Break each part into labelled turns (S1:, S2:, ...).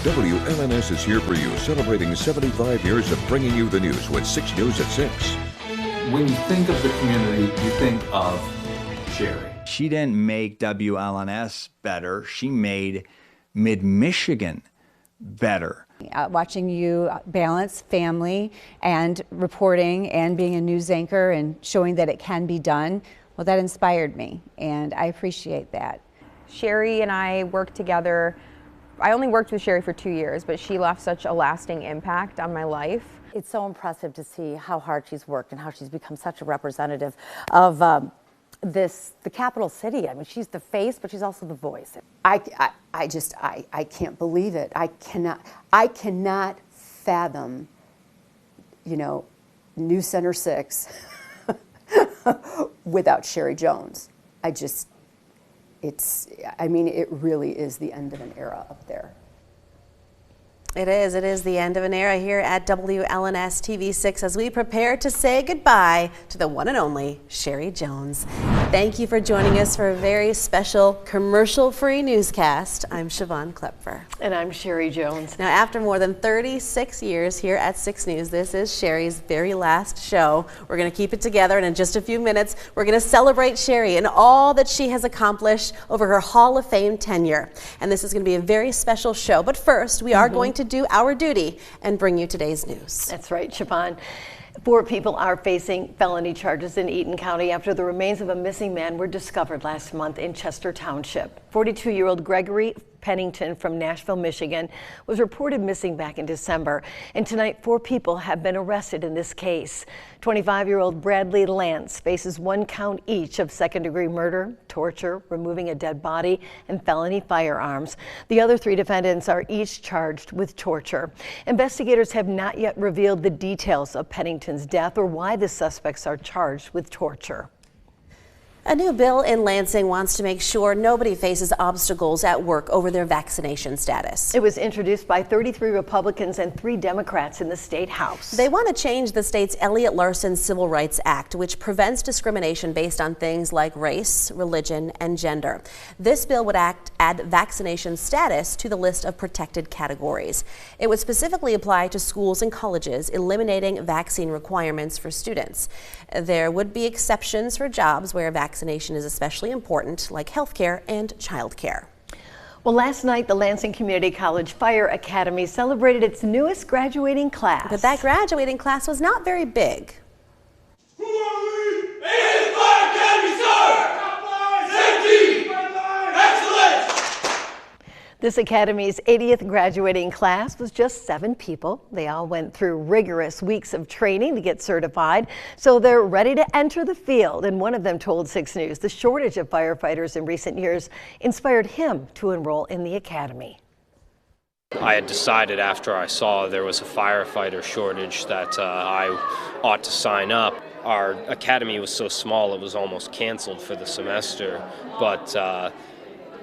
S1: WLNS is here for you, celebrating 75 years of bringing you the news with 6 News at 6.
S2: When you think of the community, you think of Sheri.
S3: She didn't make WLNS better. She made Mid-Michigan better.
S4: Watching you balance family and reporting and being a news anchor and showing that it can be done, well, that inspired me, and I appreciate that.
S5: Sheri and I worked together. I only worked with Sheri for 2 years, but she left such a lasting impact on my life.
S6: It's so impressive to see how hard she's worked and how she's become such a representative of the capital city. I mean, she's the face, but she's also the voice.
S7: I can't believe it. I cannot fathom, News Center 6 without Sheri Jones. It really is the end of an era up there.
S8: It is the end of an era here at WLNS TV6 as we prepare to say goodbye to the one and only Sheri Jones. Thank you for joining us for a very special commercial-free newscast. I'm Siobhan Klepfer.
S9: And I'm Sheri Jones.
S8: Now, after more than 36 years here at 6 News, this is Sheri's very last show. We're going to keep it together, and in just a few minutes, we're going to celebrate Sheri and all that she has accomplished over her Hall of Fame tenure. And this is going to be a very special show. But first, we are going to do our duty and bring you today's news.
S9: That's right, Siobhan. 4 people are facing felony charges in Eaton County after the remains of a missing man were discovered last month in Chester Township. 42-year-old Gregory Pennington from Nashville, Michigan, was reported missing back in December. And tonight, 4 people have been arrested in this case. 25-year-old Bradley Lance faces 1 count each of second-degree murder, torture, removing a dead body, and felony firearms. The other 3 defendants are each charged with torture. Investigators have not yet revealed the details of Pennington's death or why the suspects are charged with torture.
S8: A new bill in Lansing wants to make sure nobody faces obstacles at work over their vaccination status.
S9: It was introduced by 33 Republicans and 3 Democrats in the State House.
S8: They want to change the state's Elliott Larson Civil Rights Act, which prevents discrimination based on things like race, religion, and gender. This bill would add vaccination status to the list of protected categories. It would specifically apply to schools and colleges, eliminating vaccine requirements for students. There would be exceptions for jobs where vaccination is especially important, like healthcare and childcare.
S9: Well, last night, the Lansing Community College Fire Academy celebrated its newest graduating class.
S8: But that graduating class was not very big.
S10: Who are we? It is Fire Academy, sir! Safety! Excellence!
S9: This Academy's 80th graduating class was just 7 people. They all went through rigorous weeks of training to get certified, so they're ready to enter the field. And one of them told 6 News the shortage of firefighters in recent years inspired him to enroll in the Academy.
S11: I had decided after I saw there was a firefighter shortage that I ought to sign up. Our academy was so small it was almost canceled for the semester, but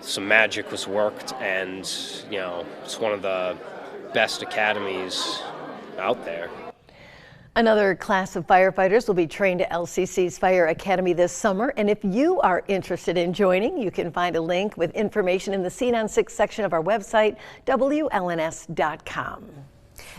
S11: some magic was worked, and it's one of the best academies out there.
S9: Another class of firefighters will be trained at LCC's Fire Academy this summer, and if you are interested in joining, you can find a link with information in the Scene on 6 section of our website, WLNS.com.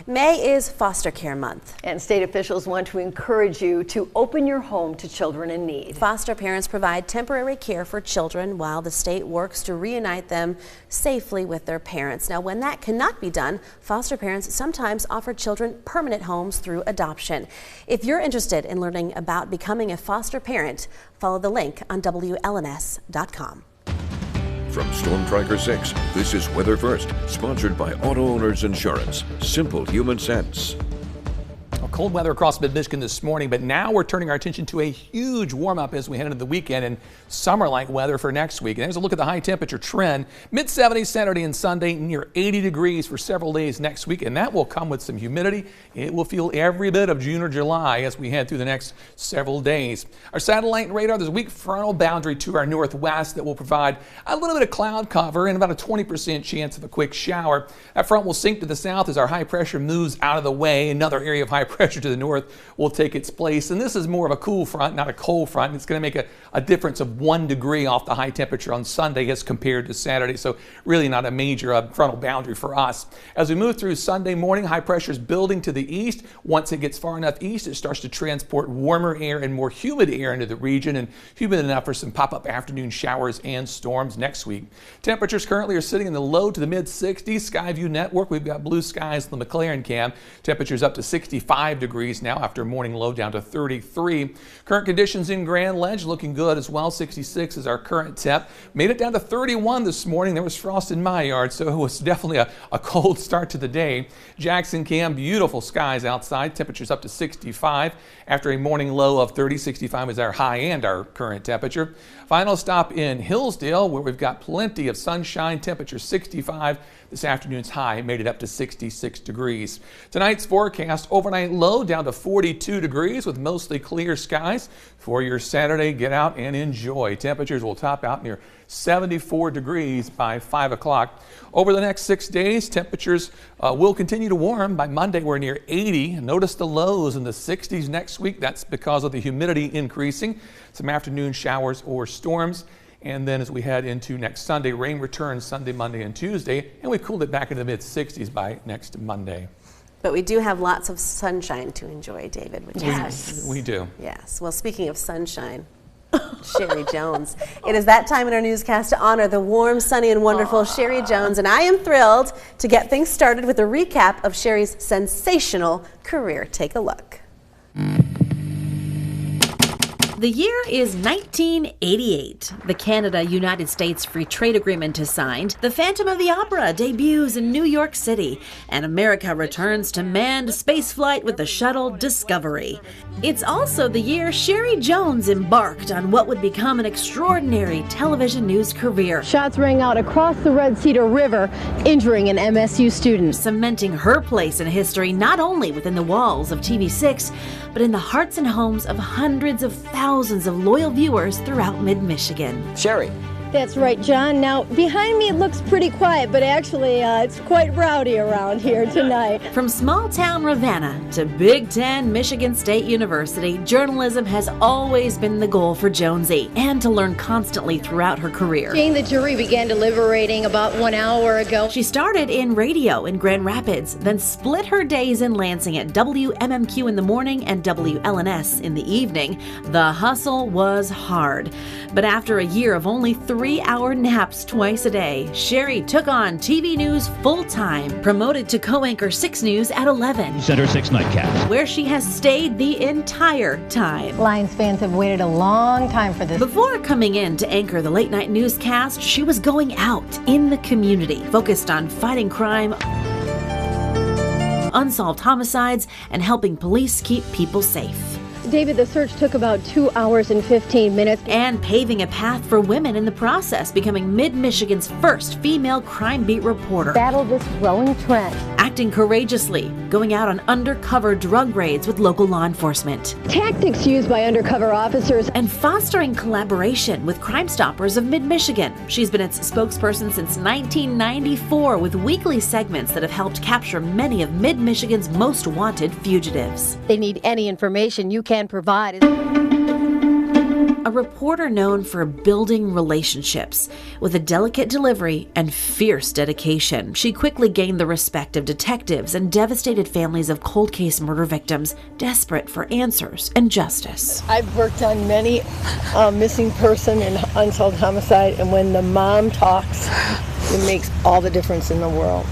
S8: May is foster care month.
S9: And state officials want to encourage you to open your home to children in need.
S8: Foster parents provide temporary care for children while the state works to reunite them safely with their parents. Now, when that cannot be done, foster parents sometimes offer children permanent homes through adoption. If you're interested in learning about becoming a foster parent, follow the link on WLNS.com.
S1: From Storm Tracker 6, this is Weather First, sponsored by Auto Owners Insurance. Simple human sense.
S12: Cold weather across mid-Michigan this morning, but now we're turning our attention to a huge warm-up as we head into the weekend and summer-like weather for next week. And there's a look at the high-temperature trend. Mid-70s Saturday and Sunday, near 80 degrees for several days next week, and that will come with some humidity. It will feel every bit of June or July as we head through the next several days. Our satellite radar, there's a weak frontal boundary to our northwest that will provide a little bit of cloud cover and about a 20% chance of a quick shower. That front will sink to the south as our high pressure moves out of the way. Another area of high pressure pressure to the north will take its place. And this is more of a cool front, not a cold front. It's going to make a difference of 1 degree off the high temperature on Sunday as compared to Saturday. So really not a major frontal boundary for us. As we move through Sunday morning, high pressure is building to the east. Once it gets far enough east, it starts to transport warmer air and more humid air into the region, and humid enough for some pop-up afternoon showers and storms next week. Temperatures currently are sitting in the low to the mid-60s. Skyview network, we've got blue skies in the McLaren cam. Temperatures up to 65 degrees now after a morning low down to 33. Current conditions in Grand Ledge looking good as well. 66 is our current temp. Made it down to 31 this morning. There was frost in my yard, so it was definitely a cold start to the day. Jackson cam, beautiful skies outside. Temperatures up to 65 after a morning low of 30. 65 is our high and our current temperature. Final stop in Hillsdale, where we've got plenty of sunshine. Temperature 65. This afternoon's high made it up to 66 degrees. Tonight's forecast, overnight low down to 42 degrees with mostly clear skies. For your Saturday, get out and enjoy. Temperatures will top out near 74 degrees by 5 o'clock. Over the next 6 days, temperatures will continue to warm. By Monday, we're near 80. Notice the lows in the 60s next week. That's because of the humidity increasing. Some afternoon showers or storms. And then as we head into next Sunday, rain returns Sunday, Monday, and Tuesday, and we cooled it back into the mid-60s by next Monday.
S8: But we do have lots of sunshine to enjoy, David, which is
S12: we do.
S8: Yes. Well, speaking of sunshine, Sheri Jones. It is that time in our newscast to honor the warm, sunny, and wonderful Sheri Jones, and I am thrilled to get things started with a recap of Sheri's sensational career. Take a look.
S13: The year is 1988. The Canada-United States Free Trade Agreement is signed. The Phantom of the Opera debuts in New York City. And America returns to manned spaceflight with the shuttle Discovery. It's also the year Sheri Jones embarked on what would become an extraordinary television news career.
S9: Shots rang out across the Red Cedar River, injuring an MSU student.
S13: Cementing her place in history not only within the walls of TV6, but in the hearts and homes of hundreds of thousands of loyal viewers throughout mid-Michigan.
S14: Sheri.
S9: That's right, John. Now, behind me it looks pretty quiet, but actually it's quite rowdy around here tonight.
S13: From small-town Ravenna to Big Ten Michigan State University, journalism has always been the goal for Jonesy, and to learn constantly throughout her career.
S9: Jane, the jury began deliberating about 1 hour ago.
S13: She started in radio in Grand Rapids, then split her days in Lansing at WMMQ in the morning and WLNS in the evening. The hustle was hard. But after a year of only 3-hour naps twice a day, Sheri took on TV news full-time, promoted to co-anchor 6 News at 11.
S14: Center 6 Nightcap.
S13: Where she has stayed the entire time.
S9: Lions fans have waited a long time for this.
S13: Before coming in to anchor the late night newscast, she was going out in the community, focused on fighting crime, unsolved homicides, and helping police keep people safe.
S9: David, the search took about 2 hours and 15 minutes.
S13: And paving a path for women in the process, becoming Mid-Michigan's first female crime beat reporter.
S9: Battle this growing trend.
S13: Acting courageously, going out on undercover drug raids with local law enforcement.
S9: Tactics used by undercover officers.
S13: And fostering collaboration with Crime Stoppers of Mid-Michigan. She's been its spokesperson since 1994 with weekly segments that have helped capture many of Mid-Michigan's most wanted fugitives.
S9: They need any information you can provide.
S13: A reporter known for building relationships with a delicate delivery and fierce dedication. She quickly gained the respect of detectives and devastated families of cold case murder victims desperate for answers and justice.
S9: I've worked on many missing person and unsolved homicide, and when the mom talks, it makes all the difference in the world.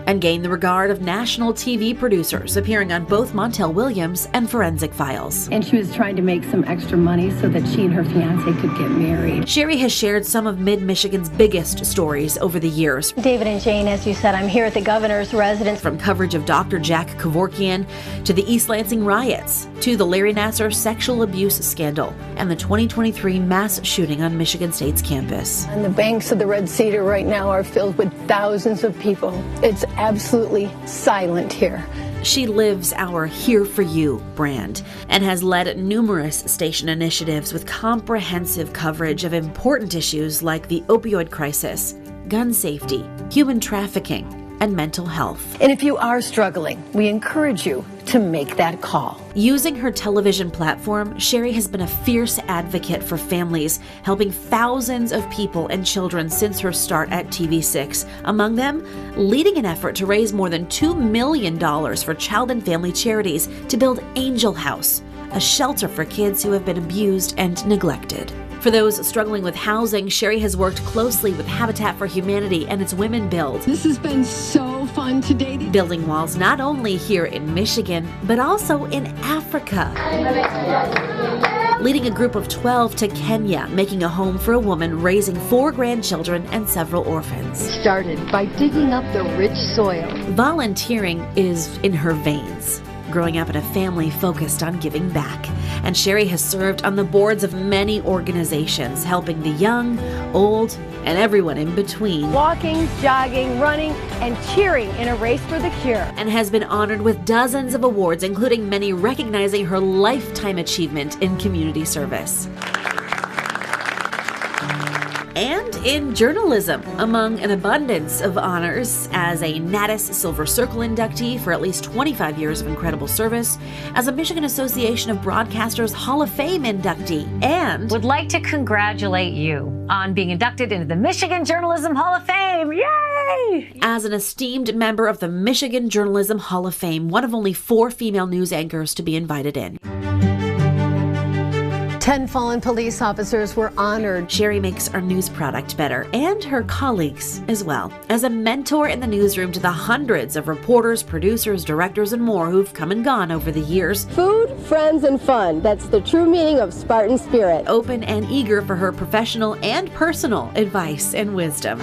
S13: And gained the regard of national TV producers, appearing on both Montel Williams and Forensic Files.
S15: And she was trying to make some extra money so that she and her fiancé could get married.
S13: Sheri has shared some of Mid-Michigan's biggest stories over the years.
S9: David and Jane, as you said, I'm here at the governor's residence.
S13: From coverage of Dr. Jack Kevorkian to the East Lansing riots, to the Larry Nassar sexual abuse scandal, and the 2023 mass shooting on Michigan State's campus.
S9: And the banks of the Red Cedar right now are filled with thousands of people. It's absolutely silent here.
S13: She lives our Here For You brand and has led numerous station initiatives with comprehensive coverage of important issues like the opioid crisis, gun safety, human trafficking, and mental health.
S9: And if you are struggling, we encourage you to make that call.
S13: Using her television platform, Sheri has been a fierce advocate for families, helping thousands of people and children since her start at TV6. Among them, leading an effort to raise more than $2 million for child and family charities to build Angel House, a shelter for kids who have been abused and neglected. For those struggling with housing, Sheri has worked closely with Habitat for Humanity and its Women Build.
S15: This has been so fun today.
S13: Building walls not only here in Michigan, but also in Africa. Leading a group of 12 to Kenya, making a home for a woman raising 4 grandchildren and several orphans.
S15: Started by digging up the rich soil.
S13: Volunteering is in her veins. Growing up in a family focused on giving back. And Sheri has served on the boards of many organizations, helping the young, old, and everyone in between.
S9: Walking, jogging, running, and cheering in a race for the cure.
S13: And has been honored with dozens of awards, including many recognizing her lifetime achievement in community service. And in journalism, among an abundance of honors, as a Natus Silver Circle inductee for at least 25 years of incredible service, as a Michigan Association of Broadcasters Hall of Fame inductee, and
S14: would like to congratulate you on being inducted into the Michigan Journalism Hall of Fame. Yay!
S13: As an esteemed member of the Michigan Journalism Hall of Fame, one of only 4 female news anchors to be invited in.
S9: 10 fallen police officers were honored.
S13: Sheri makes our news product better, and her colleagues as well, as a mentor in the newsroom to the hundreds of reporters, producers, directors, and more who've come and gone over the years.
S16: Food, friends, and fun. That's the true meaning of Spartan spirit.
S13: Open and eager for her professional and personal advice and wisdom.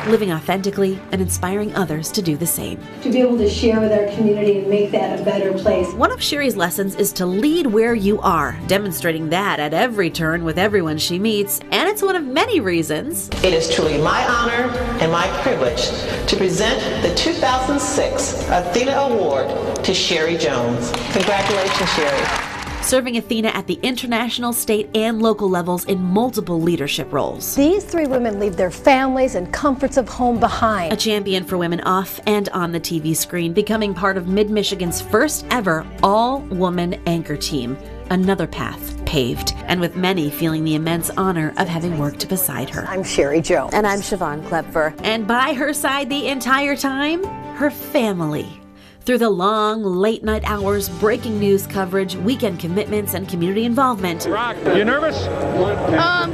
S13: Living authentically and inspiring others to do the same.
S15: To be able to share with our community and make that a better place.
S13: One of Sheri's lessons is to lead where you are, demonstrating that at every turn with everyone she meets, and it's one of many reasons.
S17: It is truly my honor and my privilege to present the 2006 Athena Award to Sheri Jones. Congratulations, Sheri.
S13: Serving Athena at the international, state, and local levels in multiple leadership roles.
S9: These 3 women leave their families and comforts of home behind.
S13: A champion for women off and on the TV screen, becoming part of Mid-Michigan's first ever all-woman anchor team. Another path paved, and with many feeling the immense honor of having worked beside her.
S9: I'm Sheri Jones.
S8: And I'm Siobhan Klepfer.
S13: And by her side the entire time, her family. Through the long, late-night hours, breaking news coverage, weekend commitments, and community involvement.
S18: Rock, you nervous?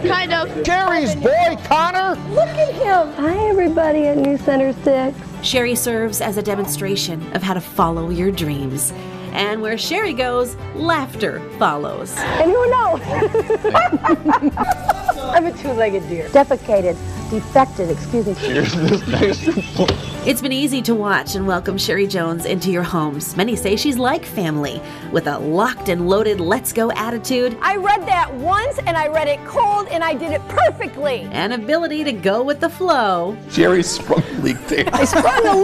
S16: Kind of.
S18: Sheri's boy, Connor?
S16: Look at him. Hi, everybody at News Center 6.
S13: Sheri serves as a demonstration of how to follow your dreams. And where Sheri goes, laughter follows.
S16: And who knows? I'm a 2-legged deer. Defecated. Defected, excuse me.
S18: Here's this nice.
S13: It's been easy to watch and welcome Sheri Jones into your homes. Many say she's like family, with a locked and loaded let's go attitude.
S16: I read that once and I read it cold and I did it perfectly.
S13: An ability to go with the flow.
S18: Sheri sprung a leak there.
S16: I sprung a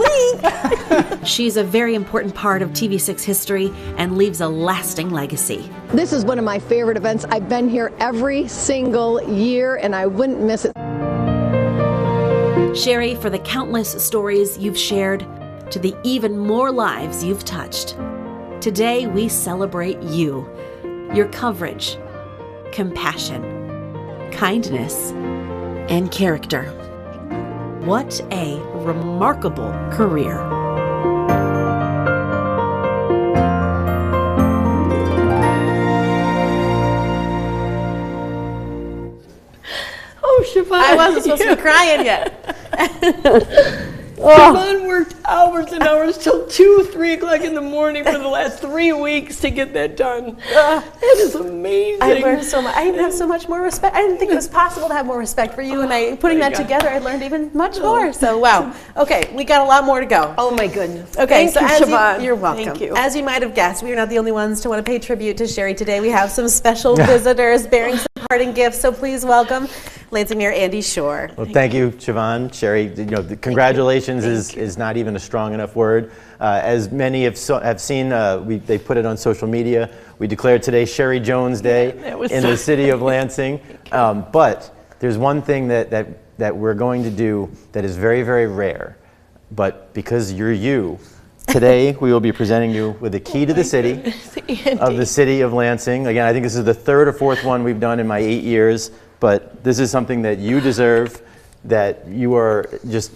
S16: leak.
S13: She's a very important part of TV6 history and leaves a lasting legacy.
S16: This is one of my favorite events. I've been here every single year and I wouldn't miss it.
S13: Sheri, for the countless stories you've shared, to the even more lives you've touched. Today we celebrate you, your coverage, compassion, kindness, and character. What a remarkable career.
S9: Oh, Siobhan.
S8: I wasn't supposed to be crying yet.
S9: Siobhan worked hours and hours till 2, 3 o'clock in the morning for the last 3 weeks to get that done. It is amazing.
S8: I learned so much. I even have so much more respect. I didn't think it was possible to have more respect for you, and putting that together, I learned even much more. So, wow. Okay, we got a lot more to go.
S9: Oh my goodness.
S8: Okay,
S9: Thank you, Siobhan.
S8: You're welcome.
S9: Thank you.
S8: As you might have guessed, we are not the only ones to want to pay tribute to Sheri today. We have some special visitors bearing some parting gifts. So please welcome Lansing Mayor Andy Shore.
S19: Well, thank you, Siobhan. Sheri, the congratulations is not even a strong enough word. As many have seen, they put it on social media. We declared today Sheri Jones Day in the city of Lansing. But there's one thing that we're going to do that is very, very rare. but because you're you, today we will be presenting you with the key to the city of the city of Lansing. Again, I think this is the third or fourth one we've done in my 8 years, but this is something that you deserve, that you are just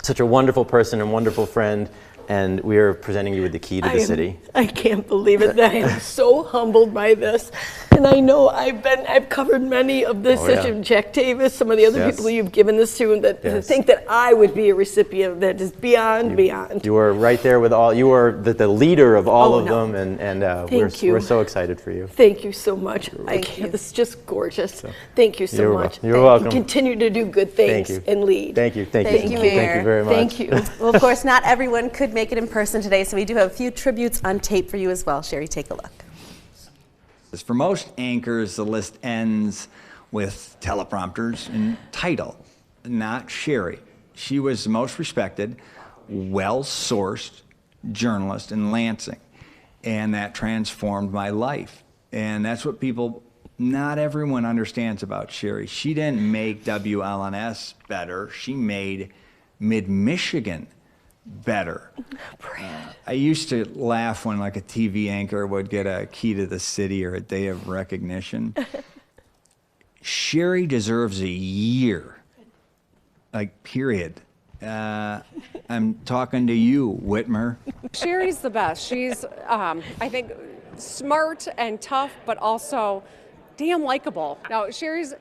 S19: such a wonderple person and wonderful friend, and we are presenting you with the key to the city.
S9: I can't believe it. I am so humbled by this. And I know I've covered many of this, such as Jack Davis, some of the other people you've given this to, and that to think that I would be a recipient of that is beyond.
S19: You are right there with all, you are the leader of all of them, and we're so excited for you.
S9: Thank you so much. This is just gorgeous. Thank you so much.
S19: You're welcome.
S9: Continue to do good things and lead.
S19: Thank you. Thank you very much.
S9: Thank you.
S8: Well, of course, not everyone could make it in person today, so we do have a few tributes on tape for you as well. Sheri, take a look.
S3: For most anchors, the list ends with teleprompters and title, not Sheri. She was the most respected, well-sourced journalist in Lansing, and that transformed my life. And that's what not everyone understands about Sheri. She didn't make WLNS better, she made Mid-Michigan better. I used to laugh when like a TV anchor would get a key to the city or a day of recognition. Sheri deserves a year, like period. I'm talking to you, Whitmer.
S20: Sheri's the best. She's, I think, smart and tough, but also damn likable. Now, she's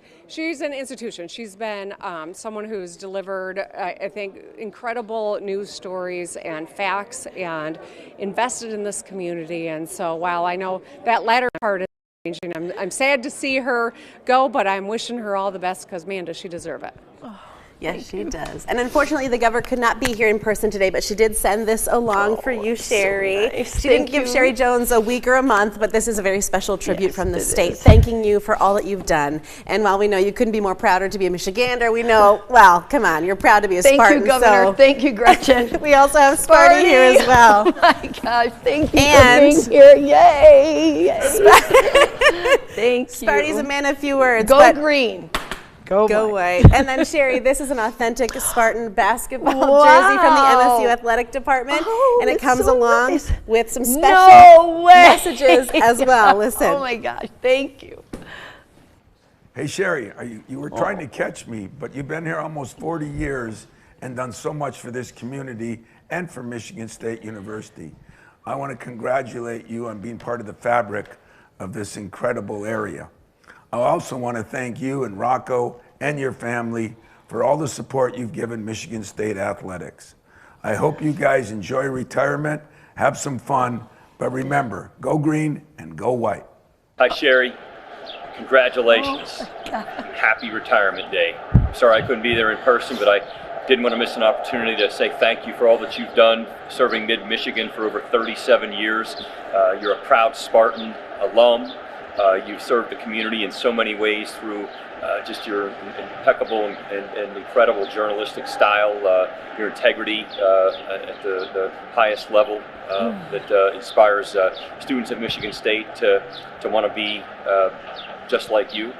S20: an institution. She's been someone who's delivered, I think, incredible news stories and facts and invested in this community. And so while I know that latter part is changing, I'm sad to see her go, but I'm wishing her all the best because, man, does she deserve it.
S8: Yes, she does. And unfortunately, the governor could not be here in person today, but she did send this along for you, Sheri. So nice. She didn't give Sheri Jones a week or a month, but this is a very special tribute from the state, thanking you for all that you've done. And while we know you couldn't be more prouder to be a Michigander, we know, well, come on, you're proud to be a Spartan.
S9: Thank you, Governor.
S8: So
S9: thank you, Gretchen.
S8: We also have Sparty here as well.
S9: Oh my gosh, thank you for being here. Yay! Thank you.
S8: Sparty's a man of few words.
S9: Go green.
S8: Go white. And then Sheri, this is an authentic Spartan basketball jersey from the MSU Athletic Department, and it comes along with some special messages as well. Listen.
S9: Oh my gosh, thank you.
S21: Hey Sheri, you were trying to catch me, but you've been here almost 40 years and done so much for this community and for Michigan State University. I want to congratulate you on being part of the fabric of this incredible area. I also want to thank you and Rocco and your family for all the support you've given Michigan State athletics. I hope you guys enjoy retirement, have some fun, but remember, go green and go white.
S22: Hi, Sheri. Congratulations. Happy retirement day. Sorry I couldn't be there in person, but I didn't want to miss an opportunity to say thank you for all that you've done serving Mid-Michigan for over 37 years. You're a proud Spartan alum. You've served the community in so many ways through just your impeccable and incredible journalistic style, your integrity at the highest level that inspires students at Michigan State to want to be just like you.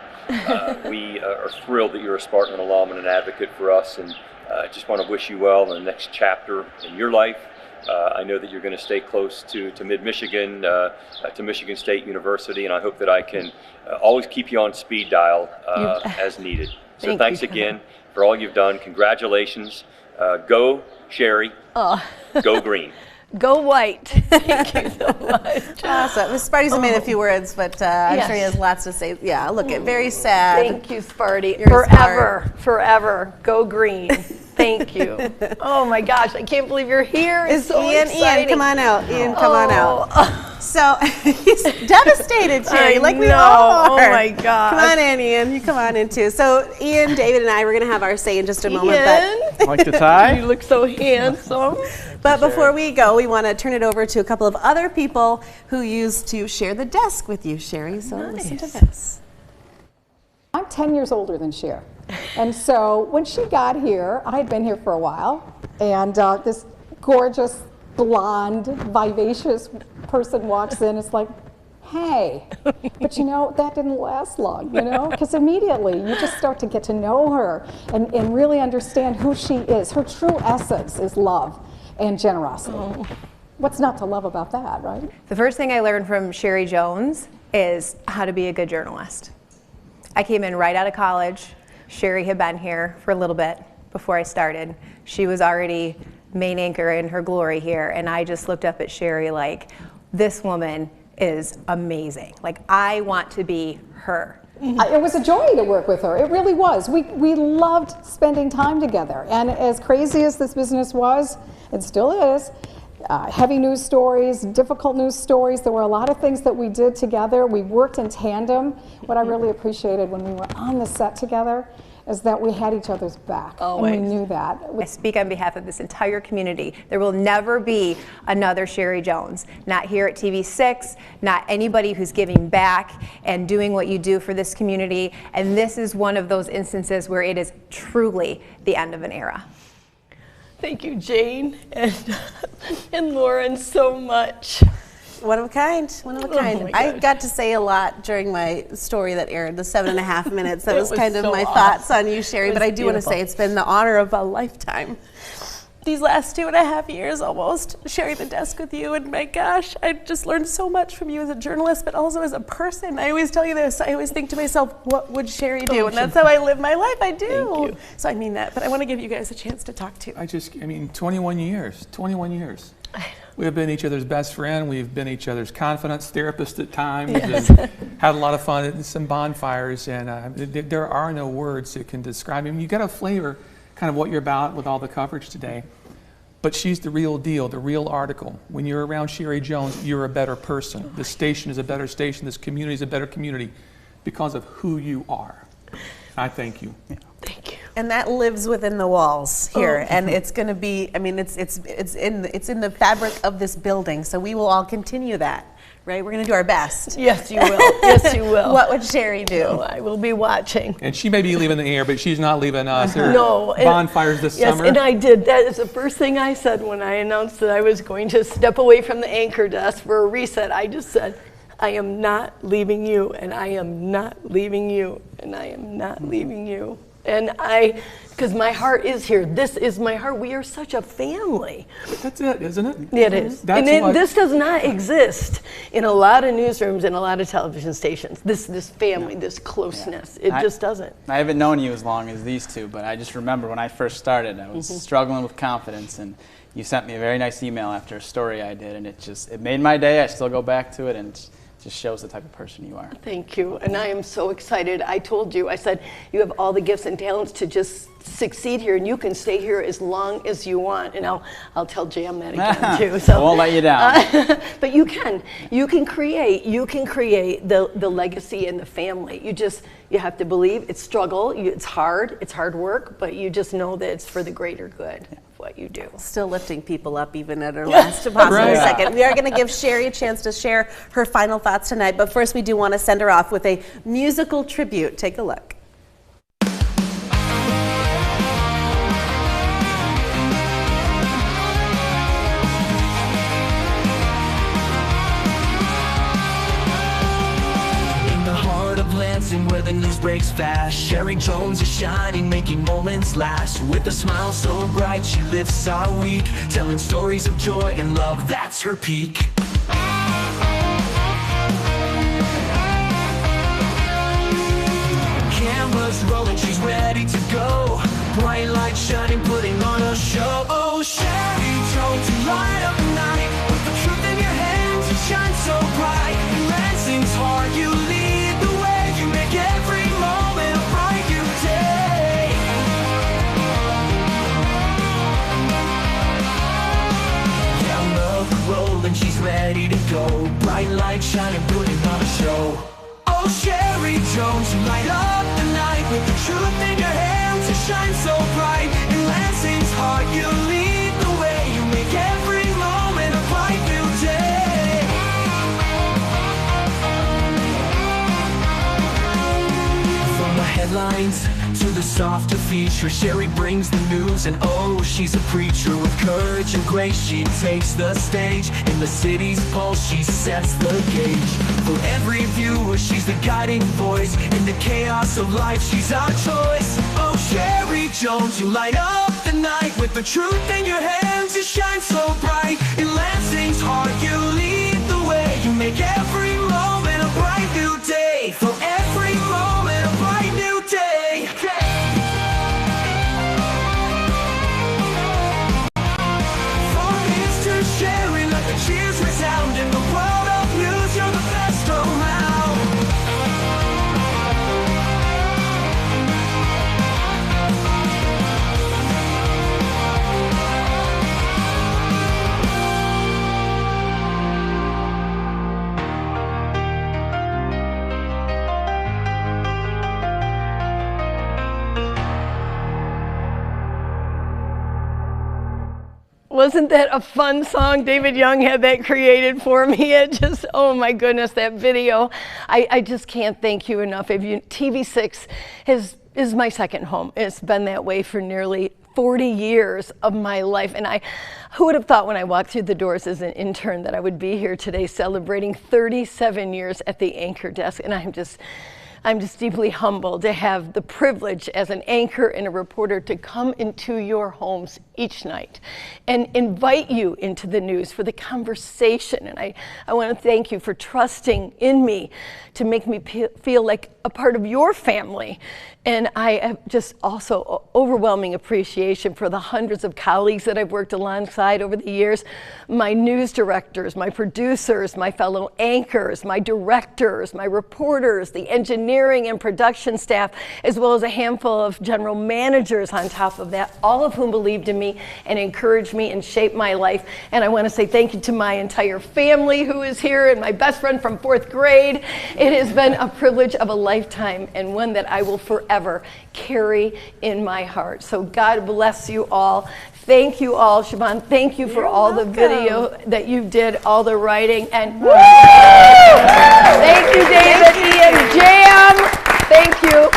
S22: We are thrilled that you're a Spartan alum and an advocate for us, and I just want to wish you well in the next chapter in your life. I know that you're going to stay close to Mid-Michigan, to Michigan State University, and I hope that I can always keep you on speed dial as needed. So thanks again for all you've done. Congratulations. Go, Sheri. Go green.
S9: Go white. Thank you so much.
S8: Awesome. Sparty's a man of few words, but I'm sure he has lots to say. Yeah, look, very sad.
S9: Thank you, Sparty.
S8: You're
S9: Forever. Go green. Thank you. Oh my gosh, I can't believe you're here. It's so exciting.
S8: Ian, come on out. Ian, come on out. So he's devastated, Sheri, like we all are.
S9: Oh my God.
S8: Come on in, Ian. You come on in too. So Ian, David, and I, we're going to have our say in just a moment.
S9: But
S18: like the tie?
S9: You look so handsome.
S8: But before we go, we want to turn it over to a couple of other people who used to share the desk with you, Sheri. So listen to this.
S7: I'm 10 years older than Cher. And so when she got here, I had been here for a while, and this gorgeous, blonde, vivacious person walks in. It's like, hey. But you know, that didn't last long, you know, because immediately you just start to get to know her and really understand who she is. Her true essence is love and generosity. Oh. What's not to love about that, right?
S5: The first thing I learned from Sheri Jones is how to be a good journalist. I came in right out of college. Sheri had been here for a little bit before I started. She was already main anchor in her glory here, and I just looked up at Sheri like, this woman is amazing. Like, I want to be her.
S7: It was a joy to work with her. It really was. We loved spending time together. And as crazy as this business was, and still is, heavy news stories, difficult news stories, there were a lot of things that we did together. We worked in tandem. What I really appreciated when we were on the set together is that we had each other's back. Always. And we knew that.
S5: I speak on behalf of this entire community. There will never be another Sheri Jones. Not here at TV6, not anybody who's giving back and doing what you do for this community. And this is one of those instances where it is truly the end of an era.
S9: Thank you, Jane and Lauren, so much.
S8: One of a kind, one of a kind. I got to say a lot during my story that aired, the 7.5 minutes. That was kind of
S9: so
S8: my
S9: awesome.
S8: thoughts on you, Sheri, but I do want to
S9: beautiful.
S8: say it's been the honor of a lifetime. These last 2.5 years almost, sharing the desk with you, and my gosh, I just learned so much from you as a journalist, but also as a person. I always tell you this, I always think to myself, what would Sheri do? And that's how I live my life, I do.
S9: Thank you.
S8: So I mean that, but I want to give you guys a chance to talk too.
S12: I mean, 21 years. We have been each other's best friend. We've been each other's confidence therapist at times.
S9: Yes.
S12: And had a lot of fun at some bonfires. And there are no words that can describe him. You get a flavor kind of what you're about with all the coverage today. But she's the real deal, the real article. When you're around Sheri Jones, you're a better person. The station is a better station. This community is a better community because of who you are. I thank you. Yeah.
S9: Thank you.
S8: And that lives within the walls here, and it's going to be. I mean, it's in the fabric of this building. So we will all continue that, right? We're going to do our best.
S9: Yes, you will. Yes, you will.
S8: What would Sheri do?
S9: Oh, I will be watching.
S12: And she may be leaving the air, but she's not leaving us. There are
S9: No.
S12: bonfires this summer.
S9: Yes, and I did. That is the first thing I said when I announced that I was going to step away from the anchor desk for a reset. I just said, I am not leaving you, and I am not leaving you, and I am not leaving you. And because my heart is here. This is my heart. We are such a family.
S12: That's it, isn't it?
S9: It is.
S12: That's
S9: this does not exist in a lot of newsrooms and a lot of television stations. This family, this closeness, it just doesn't.
S2: I haven't known you as long as these two, but I just remember when I first started, I was struggling with confidence, and you sent me a very nice email after a story I did, and it made my day. I still go back to it, and it just shows the type of person you are.
S9: Thank you, and I am so excited. I told you, I said, you have all the gifts and talents to just succeed here, and you can stay here as long as you want. And I'll tell Jam that again too. So
S2: I won't let you down.
S9: But you can create the legacy and the family. You have to believe. It's struggle. It's hard work, but you just know that it's for the greater good. What you do.
S8: Still lifting people up even at her last possible second. We are going to give Sheri a chance to share her final thoughts tonight, but first we do want to send her off with a musical tribute. Take a look.
S4: Where the news breaks fast, Sheri Jones is shining, making moments last. With a smile so bright, she lifts our week, telling stories of joy and love, that's her peak. Cameras rolling, she's ready to go. Bright light shining, putting on a show. Oh, Sheri Jones, you light up the night. With the truth in your hands, you shine so bright. And Lansing's heart, you lead the way. You make every moment a bright new day. Yellow rolling, she's ready to go. Bright light shining, putting on a show. Oh, Sheri Jones, you light up the night. With the truth in your hands, you shine so bright. In Lansing's heart, you lead the way. You make every moment a bright new day. From the headlines to the soft to feature. Sheri brings the news, and oh, she's a preacher. With courage and grace, she takes the stage. In the city's pulse, she sets the gauge. For every viewer, she's the guiding voice. In the chaos of life, she's our choice. Oh, Sheri Jones, you light up the night. With the truth in your hands, you shine so bright. In Lansing's heart, you lead the way. You make every moment a bright new day. For every moment a bright new day. For Mr. Sheri, let the cheers resound. In the world of news, you're the best around.
S9: Wasn't that a fun song? David Young had that created for me. It just, oh my goodness, that video. I just can't thank you enough. TV6 is my second home. It's been that way for nearly 40 years of my life. And who would have thought when I walked through the doors as an intern that I would be here today celebrating 37 years at the anchor desk. And I'm just deeply humbled to have the privilege as an anchor and a reporter to come into your homes each night and invite you into the news for the conversation. And I want to thank you for trusting in me to make me feel like a part of your family. And I have just also overwhelming appreciation for the hundreds of colleagues that I've worked alongside over the years, my news directors, my producers, my fellow anchors, my directors, my reporters, the engineering and production staff, as well as a handful of general managers on top of that, all of whom believed in me and encouraged me and shaped my life. And I want to say thank you to my entire family who is here and my best friend from 4th grade. It has been a privilege of a lifetime and one that I will forever carry in my heart. So God bless you all. Thank you all, Siobhan. Thank you for all the video that you did, all the writing. And thank you, David, Ian, Jam. Thank you.